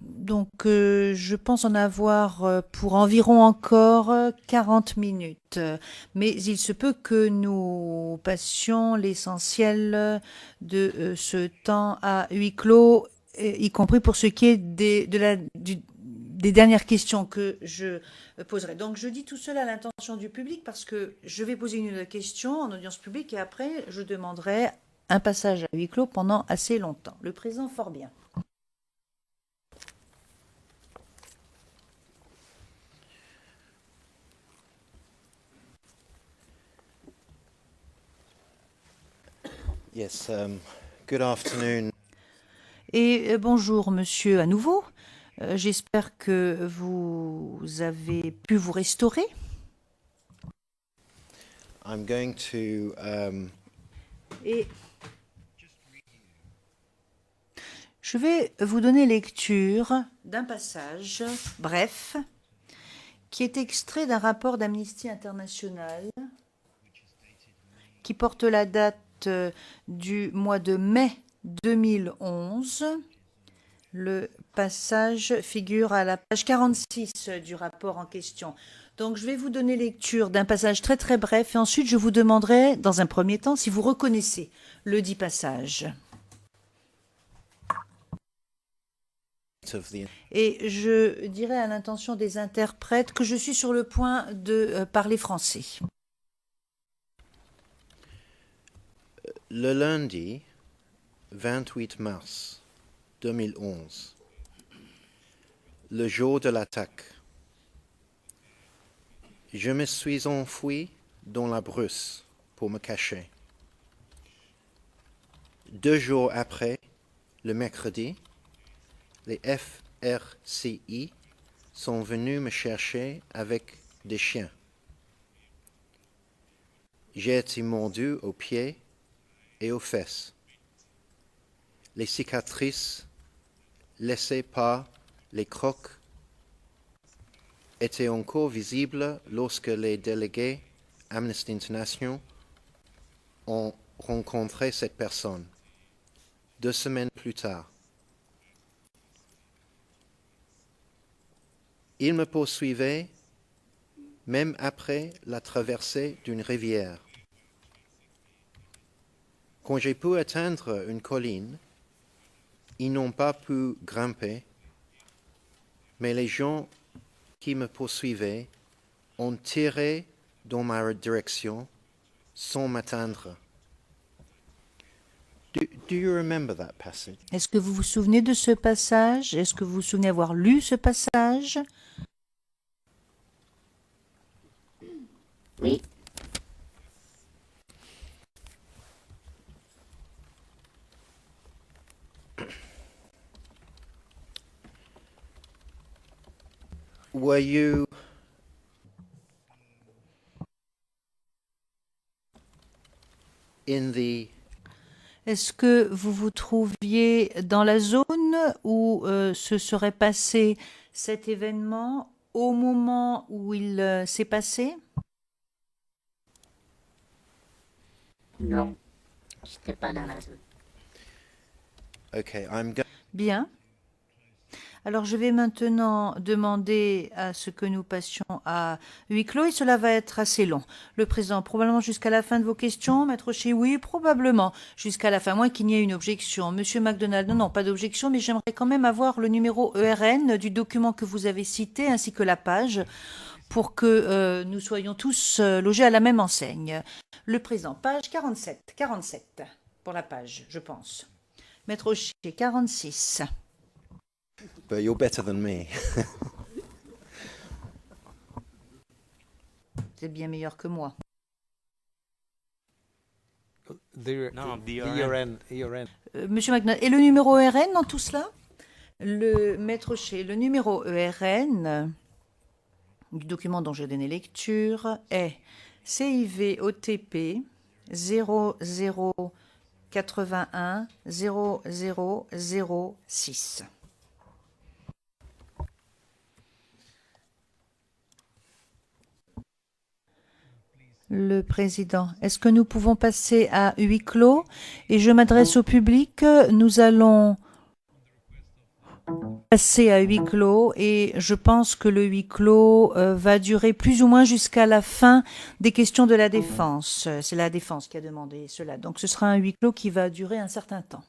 Donc, je pense en avoir pour environ encore 40 minutes. Mais il se peut que nous passions l'essentiel de ce temps à huis clos, y compris pour ce qui est des dernières questions que je poserai. Donc, je dis tout cela à l'intention du public parce que je vais poser une question en audience publique et après, je demanderai un passage à huis clos pendant assez longtemps. Le président, fort bien. Yes, good afternoon. Et bonjour, monsieur, à nouveau. J'espère que vous avez pu vous restaurer. I'm going to Et je vais vous donner lecture d'un passage bref qui est extrait d'un rapport d'Amnesty International qui porte la date du mois de mai 2011. Le passage figure à la page 46 du rapport en question. Donc, je vais vous donner lecture d'un passage très très bref et ensuite je vous demanderai, dans un premier temps, si vous reconnaissez le dit passage. of the Et je dirai à l'intention des interprètes que je suis sur le point de parler français. Le lundi 28 mars 2011, le jour de l'attaque, je me suis enfui dans la brousse pour me cacher. 2 jours après, le mercredi, les FRCI sont venus me chercher avec des chiens. J'ai été mordu aux pieds et aux fesses. Les cicatrices laissées par les crocs étaient encore visibles lorsque les délégués Amnesty International ont rencontré cette personne 2 semaines plus tard. Il me poursuivait même après la traversée d'une rivière. Quand j'ai pu atteindre une colline, ils n'ont pas pu grimper, mais les gens qui me poursuivaient ont tiré dans ma direction sans m'atteindre. Do you remember that passage? Est-ce que vous vous souvenez de ce passage? Est-ce que vous vous souvenez avoir lu ce passage? Oui. Were you in the Est-ce que vous vous trouviez dans la zone où se serait passé cet événement au moment où il s'est passé? Non. J'étais pas dans la zone. Okay, Bien. Alors, je vais maintenant demander à ce que nous passions à huis clos et cela va être assez long. Le président, probablement jusqu'à la fin de vos questions. Maître Chez, oui, probablement jusqu'à la fin, moins qu'il n'y ait une objection. Monsieur MacDonald, non, non, pas d'objection, mais j'aimerais quand même avoir le numéro ERN du document que vous avez cité ainsi que la page pour que nous soyons tous logés à la même enseigne. Le président, page 47, 47 pour la page, je pense. Maître Chez, 46. but you're better than me. C'est bien meilleur que moi. Non, DRN. Monsieur McDonald, et le numéro ERN dans tout cela? Le maître Chez, le numéro ERN du document dont j'ai donné lecture est CIV OTP 0081 0006. Le président, est-ce que nous pouvons passer à huis clos? Et je m'adresse au public. Nous allons passer à huis clos et je pense que le huis clos va durer plus ou moins jusqu'à la fin des questions de la défense. C'est la défense qui a demandé cela. Donc ce sera un huis clos qui va durer un certain temps.